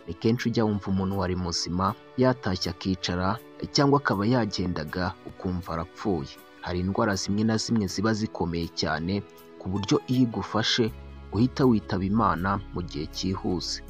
ni kenshi ujya wumva umuntu wari muzima yatashye akicara cyangwa akaba yagendaga ukumva arapfuye. Hari indwara zimwe na zimwe ziba zikomeye cyane ku buryo iyo igufashe uhita witaba Imana mu gihe cyihuse.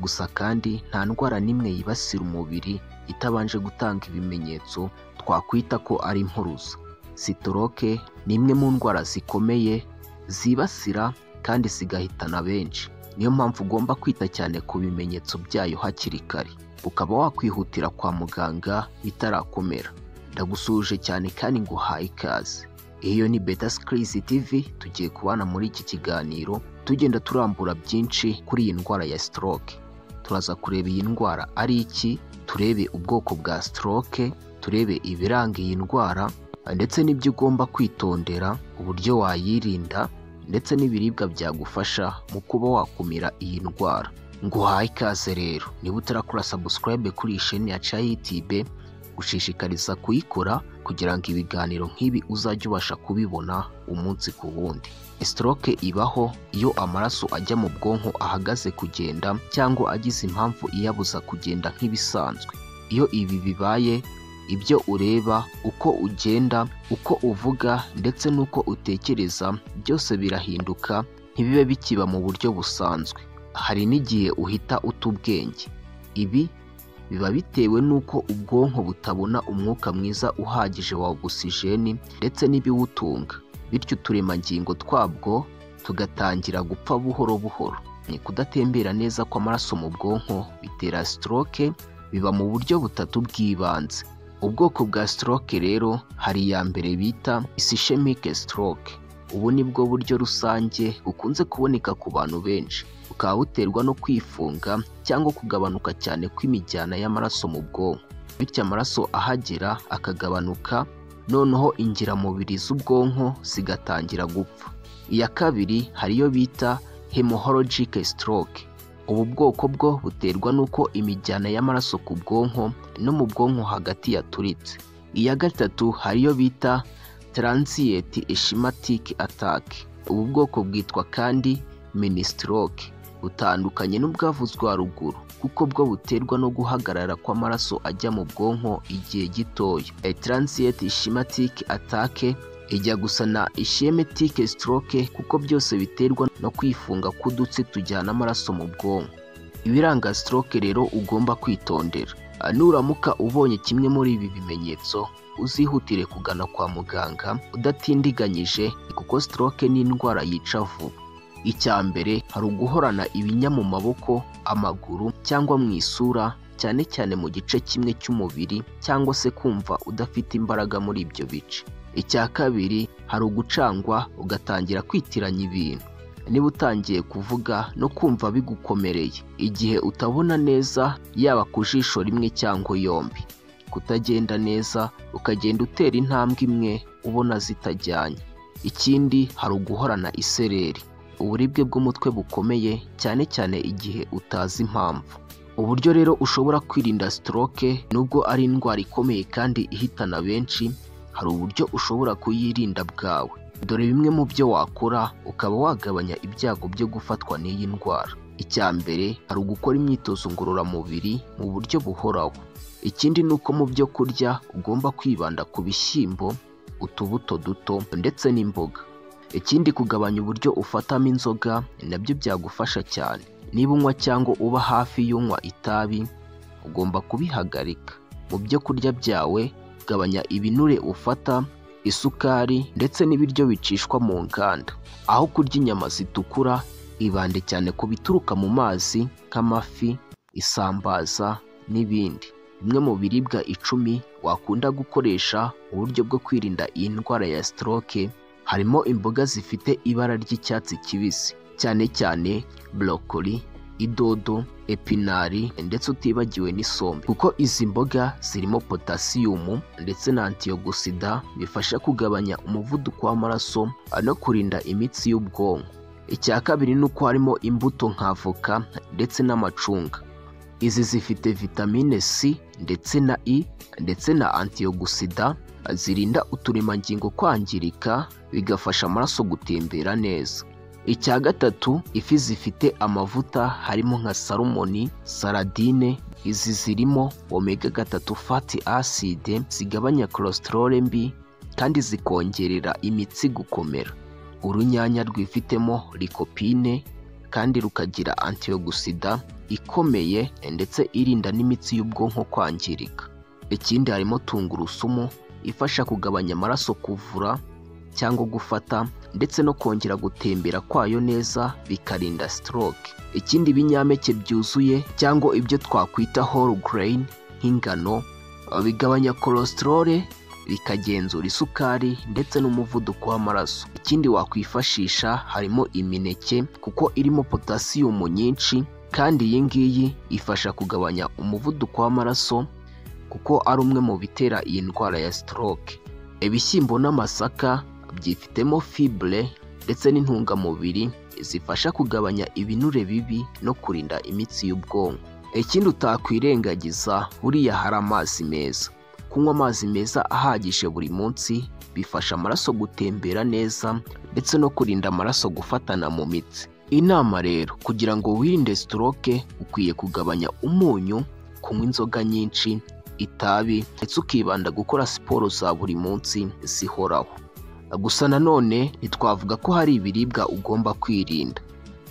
Gusa kandi nta ndwara n'imwe yibasira umubiri itabanje gutanga ibimenyetso twakwita ko ari impuruza. Stroke ni imwe mu ndwara zikomeye zibasira kandi zigahitana benshi. Niyo mpamvu ugomba kwita cyane ku bimenyetso byayo hakiri kare, ukaba wakwihutira kwa muganga bitarakomera. Ndagusuhuje cyane kandi nguhaye ikaze. Iyo ni Beta Skills TV, tugiye kubana muri iki kiganiro tugenda turambura byinshi kuri iyi ndwara ya stroke. Turaza kureba iyi ndwara ari iki, turebe ubwoko bwa stroke, turebe ibiranga iyi ndwara ndetse n'ibyo ugomba kwitondera, uburyo wayirinda ndetse n'ibiribwa byagufasha mu kuba wakumira iyi ndwara. Nguhaye ikaze rero. Niba utarakora subscribe kuri iyi chaîne yacu ya YouTube, gushishikariza kuyikora kugira ngo ibiganiro nk'ibi uzajye ubasha kubibona umunsi ku wundi. Stroke ibaho iyo amaraso ajya mu bwonko ahagaze kugenda cyangwa agize impamvu iyabuza kugenda nk'ibisanzwe. Iyo ibi bibaye, ibyo ureba, uko ugenda, uko uvuga ndetse n'uko utekereza byose birahinduka, ntibibe bikiba mu buryo busanzwe. Hari n'igihe uhita uta ubwenge. Ibi biba bitewe n'uko ubwonko butabona umwuka mwiza uhagije wa ogisijeni ndetse n'ibiwutunga, bityo uturemangingo twabwo tugatangira gupfa buhoro buhoro. Ni kudatembera neza kw'amaraso mu bwonko bitera stroke. Biba mu buryo butatu bw'ibanze. Ubwoko bwa stroke rero, hari iya mbere bita ischemic stroke. Ubu ni bwo buryo rusange bukunze kuboneka ku bantu benshi, bukaba buterwa no kwifunga cyangwa kugabanuka cyane kw'imijyana y'amaraso mu bwonko, bityo amaraso ahagera akagabanuka, noneho ingiramubiri z'ubwonko zigatangira gupfa. Iya kabiri hari iyo bita hemorrhagic stroke. Ubu bwoko bwo buterwa n'uko imijyana y'amaraso ku bwonko no mu bwonko hagati yaturitse. Iya gatatu hari iyo bita transient ischemic attack. Ubu bwoko bwitwa kandi mini stroke, butandukanye n'ubwavuzwe haruguru kuko bwo buterwa no guhagarara kw'amaraso ajya mu bwonko igihe gitoya. Transient ischemic attack ijya gusa na ischemic stroke kuko byose biterwa no kwifunga k'udutsi tujyana amaraso mu bwonko. Ibiranga stroke rero ugomba kwitondera. Nuramuka ubonye kimwe muri ibi bimenyetso, uzihutire kugana kwa muganga udatindiganyije kuko stroke ni indwara yica vuba. Icya mbere hari uguhorana ibinya mu maboko, amaguru cyangwa mu isura, cyane cyane mu gice kimwe cy'umubiri, cyangwa se kumva udafite imbaraga muri ibyo bice. Icya kabiri hari ugucangwa ugatangira kwitiranya ibintu. Niba utangiye kuvuga no kumva bigukomereye igihe utabona neza, yaba ku jisho rimwe cyangwa yombi, kutagenda neza, ukagenda utera intambwe imwe ubona zitajyanye. Ikindi hari uguhorana isereri, uburibwe bw'umutwe bukomeye cyane cyane igihe utazi impamvu. Uburyo rero ushobora kwirinda stroke nubwo ari indwara ikomeye kandi ihitana benshi, hari uburyo ushobora kuyirinda bwawe. Dore bimwe mu byo wakora ukaba wagabanya ibyago byo gufatwa n'iyi ndwara. Icya mbere hari ugukora imyitozo ngororamubiri mu buryo buhoraho. Ikindi ni uko mu byo kurya ugomba kwibanda ku bishyimbo, utubuto duto ndetse n'imboga. Ikindi kugabanya uburyo ufatamo inzoga nabyo byagufasha cyane. Niba unywa cyangwa uba hafi y'unywa itabi, ugomba kubihagarika. Mu byo kurya byawe gabanya ibinure ufata, isukari ndetse n'ibiryo bicishwa mu nganda. Aho kurya inyama zitukura, ibande cyane ku bituruka mu mazi nk'amafi, isambaza n'ibindi. Bimwe mu biribwa 10 wakunda gukoresha mu buryo bwo kwirinda iyi ndwara ya stroke harimo imboga zifite ibara ry'icyatsi kibisi, cyane cyane broccoli, idodo, epinari ndetse utibagiwe n'isombe, kuko izi mboga zirimo potasiyumu ndetse na antioxida bifasha kugabanya umuvuduko w'amaraso no kurinda imitsi y'ubwonko. Icya kabiri ni uko harimo imbuto nka avoka ndetse n'amacunga. Izi zifite vitamine C ndetse na E ndetse na antioxida zirinda uturemangingo kwangirika, bigafasha amaraso gutembera neza. Icya gatatu, ifi zifite amavuta harimo nka salmoni, saradine. Izi zirimo omega 3 fatty acid zigabanya cholesterol mbi kandi zikongerera imitsi gukomera. Urunyanya rwifitemo lycopene kandi rukagira antioxidant ikomeye ndetse irinda n'imitsi y'ubwonko kwangirika. Ikindi harimo tungurusumu ifasha kugabanya amaraso kuvura cyangwa gufata ndetse no kongera gutembera kwayo neza bikarinda stroke. Ikindi binyampeke byuzuye cyangwa ibyo twakwita whole grain nk'ingano bigabanya cholesterol, bikagenzura isukari ndetse n'umuvuduko w'amaraso. Ikindi wakwifashisha harimo imineke kuko irimo potassium nyinshi kandi iyi ngiyi ifasha kugabanya umuvuduko w'amaraso kuko ari umwe mu bitera iyi ndwara ya stroke. Ibishyimbo n'amasaka byifitemo fibre ndetse n'intungamubiri zifasha kugabanya ibinure bibi no kurinda imitsi y'ubwonko. Ikindi utakwirengagiza buriya hari amazi meza. Kunywa amazi meza ahagije buri munsi bifasha amaraso gutembera neza ndetse no kurinda amaraso gufatana mu mitsi. Inama rero, kugira ngo wirinde stroke ukwiye kugabanya umunyu, kunywa inzoga nyinshi, itabi ndetse ukibanda gukora siporo za buri munsi zihoraho. Gusa nanone ntitwavuga ko hari ibiribwa ugomba kwirinda.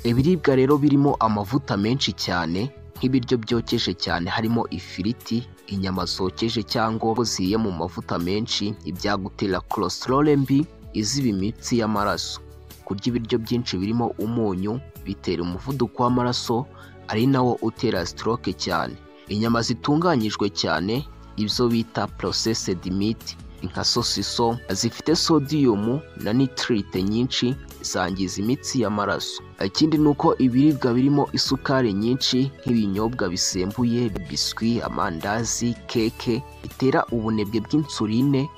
Ibiribwa rero birimo amavuta menshi cyane nk'ibiryo byokeje cyane harimo ifiriti, inyama zokeje cyangwa ziye mu mavuta menshi ibyagutera cholesterol mbi iziba imitsi y'amaraso. Kurya ibiryo byinshi birimo umunyu bitera umuvuduko w'amaraso ari nawo utera stroke cyane. Inyama zitunganyijwe cyane ibyo bita processed meat nka sosiso zifite sodium na nitrite nyinshi zangiza imitsi y'amaraso. Ikindi nuko ibiribwa birimo isukari nyinshi nk'ibinyobwa bisembuye, biswi, amandazi, keke bitera ubunebwe bw'insuline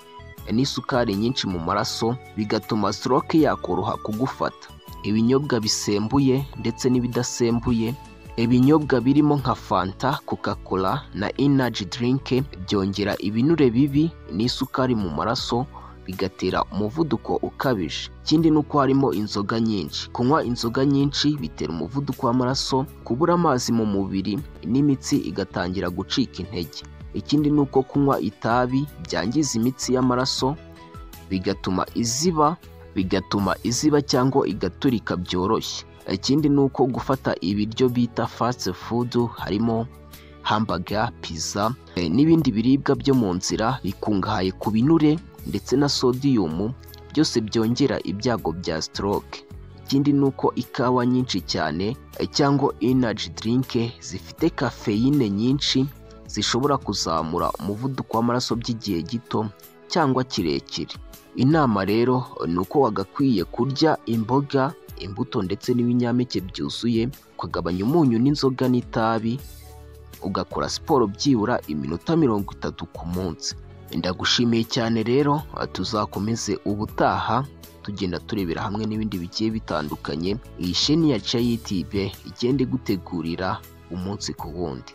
n'isukari nyinshi mu maraso bigatuma stroke yakoroha kugufata. Ibinyobwa bisembuye ndetse n'ibidasembuye, ibinyobwa birimo nka Fanta, Coca-Cola na energy drink byongera ibinure bibi n'isukari mu maraso bigatera umuvuduko ukabije. Ikindi nuko harimo inzoga nyinshi. Kunywa inzoga nyinshi bitera umuvuduko w'amaraso, kubura amazi mu mubiri n'imitsi igatangira gucika intege. Ikindi nuko kunywa itabi byangiza imitsi y'amaraso bigatuma iziba cyangwa igaturika byoroshye. Ikindi nuko gufata ibiryo bita fast food harimo hamburger, pizza n'ibindi biribwa byo mu nzira bikungahaye ku binure ndetse na sodium byose byongera ibyago bya stroke. Ikindi nuko ikawa nyinshi cyane cyangwa energy drink zifite caffeine nyinshi zishobora kuzamura umuvuduko w'amaraso by'igihe gito cyangwa kirekire. Inama rero nuko wagakwiye kurya imboga, imbuto ndetse n'ibinyampeke byuzuye, ukagabanya umunyu n'inzoga n'itabi, ugakora siporo byibura iminota 30 ku munsi. Ndagushimiye cyane rero, tuzakomeze ubutaha tugenda turebera hamwe n'ibindi bigiye bitandukanye. Iyi chaîne ya CHAI TV igende gutegurira umunsi ku wundi.